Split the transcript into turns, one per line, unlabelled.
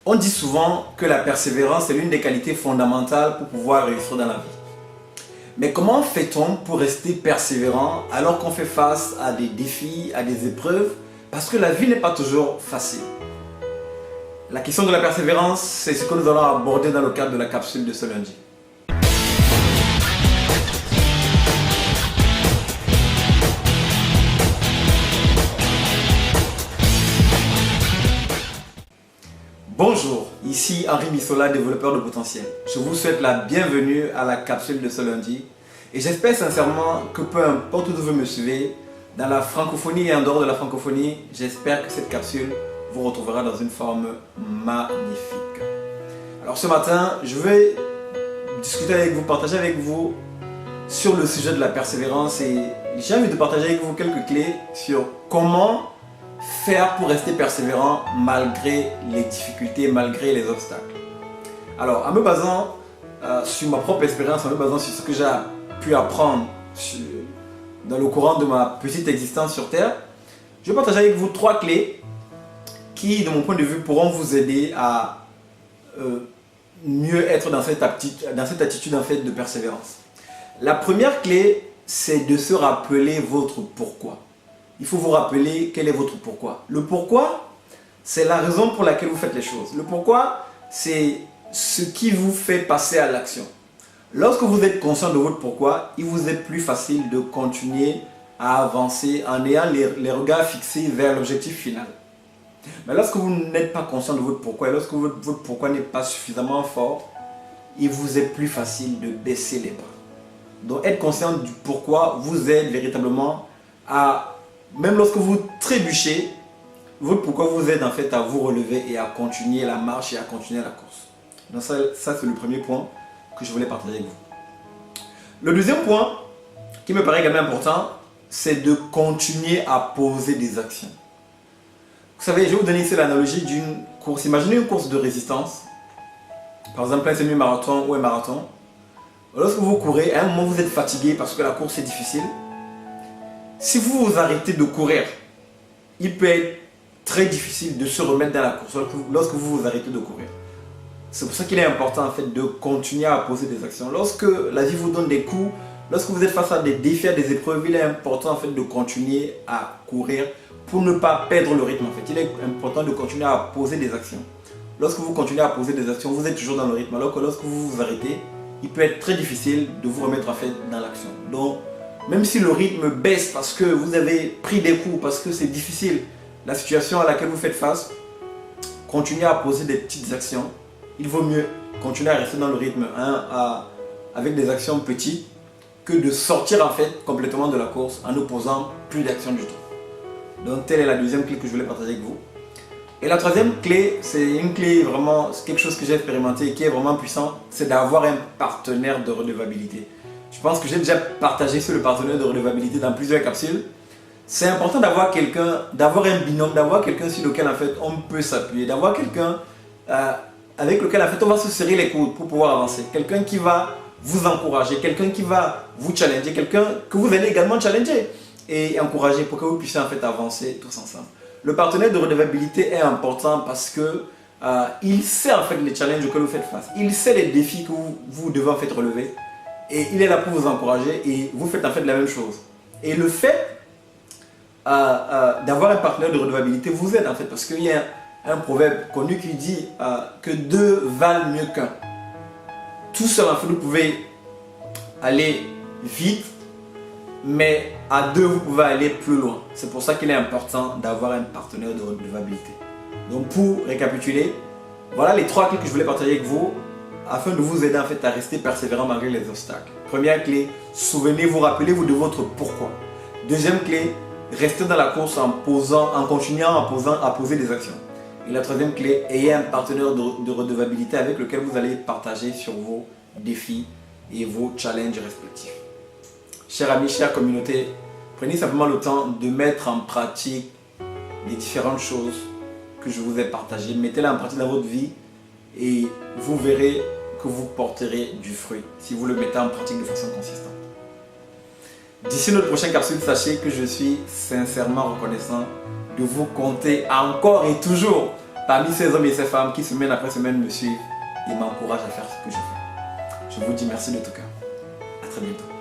On dit souvent que la persévérance est l'une des qualités fondamentales pour pouvoir réussir dans la vie. Mais comment fait-on pour rester persévérant alors qu'on fait face à des défis, à des épreuves? Parce que la vie n'est pas toujours facile. La question de la persévérance, c'est ce que nous allons aborder dans le cadre de la capsule de ce lundi. Bonjour, ici Henri Bissola, développeur de potentiel. Je vous souhaite la bienvenue à la capsule de ce lundi et j'espère sincèrement que peu importe où vous me suivez, dans la francophonie et en dehors de la francophonie, j'espère que cette capsule vous retrouvera dans une forme magnifique. Alors ce matin, je vais discuter avec vous, partager avec vous sur le sujet de la persévérance et j'ai envie de partager avec vous quelques clés sur comment faire pour rester persévérant malgré les difficultés, malgré les obstacles. Alors, en me basant sur ma propre expérience, en me basant sur ce que j'ai pu apprendre dans le courant de ma petite existence sur Terre, je vais partager avec vous 3 clés qui, de mon point de vue, pourront vous aider à mieux être dans cette attitude en fait, de persévérance. La première clé, c'est de se rappeler votre pourquoi. Il faut vous rappeler quel est votre pourquoi. Le pourquoi, c'est la raison pour laquelle vous faites les choses. Le pourquoi, c'est ce qui vous fait passer à l'action. Lorsque vous êtes conscient de votre pourquoi, il vous est plus facile de continuer à avancer en ayant les regards fixés vers l'objectif final. Mais lorsque vous n'êtes pas conscient de votre pourquoi, et lorsque votre pourquoi n'est pas suffisamment fort, il vous est plus facile de baisser les bras. Donc être conscient du pourquoi vous aide véritablement à... Même lorsque vous trébuchez, votre pourquoi vous aide en fait à vous relever et à continuer la marche et à continuer la course. Donc ça c'est le premier point que je voulais partager avec vous. Le deuxième point qui me paraît également important, c'est de continuer à poser des actions. Vous savez, je vais vous donner ici l'analogie d'une course. Imaginez une course de résistance, par exemple un semi-marathon ou un marathon. Lorsque vous courez, à un moment vous êtes fatigué parce que la course est difficile. Si vous vous arrêtez de courir, il peut être très difficile de se remettre dans la course lorsque vous vous arrêtez de courir. C'est pour ça qu'il est important en fait de continuer à poser des actions. Lorsque la vie vous donne des coups, lorsque vous êtes face à des défis, à des épreuves, il est important en fait de continuer à courir pour ne pas perdre le rythme. En fait, il est important de continuer à poser des actions. Lorsque vous continuez à poser des actions, vous êtes toujours dans le rythme. Alors que lorsque vous vous arrêtez, il peut être très difficile de vous remettre en fait dans l'action. Donc, même si le rythme baisse parce que vous avez pris des coups, parce que c'est difficile, la situation à laquelle vous faites face, continuez à poser des petites actions. Il vaut mieux continuer à rester dans le rythme avec des actions petites que de sortir en fait complètement de la course en ne posant plus d'actions du tout. Donc telle est la deuxième clé que je voulais partager avec vous. Et la troisième clé, c'est une clé vraiment, c'est quelque chose que j'ai expérimenté et qui est vraiment puissant, c'est d'avoir un partenaire de redevabilité. Je pense que j'ai déjà partagé sur le partenaire de redevabilité dans plusieurs capsules. C'est important d'avoir quelqu'un, d'avoir un binôme, d'avoir quelqu'un sur lequel en fait on peut s'appuyer, d'avoir quelqu'un avec lequel en fait on va se serrer les coudes pour pouvoir avancer. Quelqu'un qui va vous encourager, quelqu'un qui va vous challenger, quelqu'un que vous allez également challenger et encourager pour que vous puissiez en fait avancer tous ensemble. Le partenaire de redevabilité est important parce que il sait en fait les challenges auxquels vous faites face, il sait les défis que vous devez en fait relever. Et il est là pour vous encourager et vous faites en fait la même chose. Et le fait d'avoir un partenaire de redevabilité vous aide en fait parce qu'il y a un proverbe connu qui dit que 2 valent mieux qu'un. Tout seul en fait vous pouvez aller vite, mais à 2 vous pouvez aller plus loin. C'est pour ça qu'il est important d'avoir un partenaire de redevabilité. Donc pour récapituler, voilà les 3 clés que je voulais partager avec vous afin de vous aider en fait à rester persévérant malgré les obstacles. Première clé, souvenez-vous, rappelez-vous de votre pourquoi. Deuxième clé, restez dans la course en continuant à poser des actions. Et la troisième clé, ayez un partenaire de redevabilité avec lequel vous allez partager sur vos défis et vos challenges respectifs. Chers amis, chère communauté, prenez simplement le temps de mettre en pratique les différentes choses que je vous ai partagées. Mettez-les en pratique dans votre vie et vous verrez que vous porterez du fruit si vous le mettez en pratique de façon consistante. D'ici notre prochaine capsule, sachez que je suis sincèrement reconnaissant de vous compter encore et toujours parmi ces hommes et ces femmes qui semaine après semaine me suivent et m'encouragent à faire ce que je fais. Je vous dis merci de tout cœur. À très bientôt.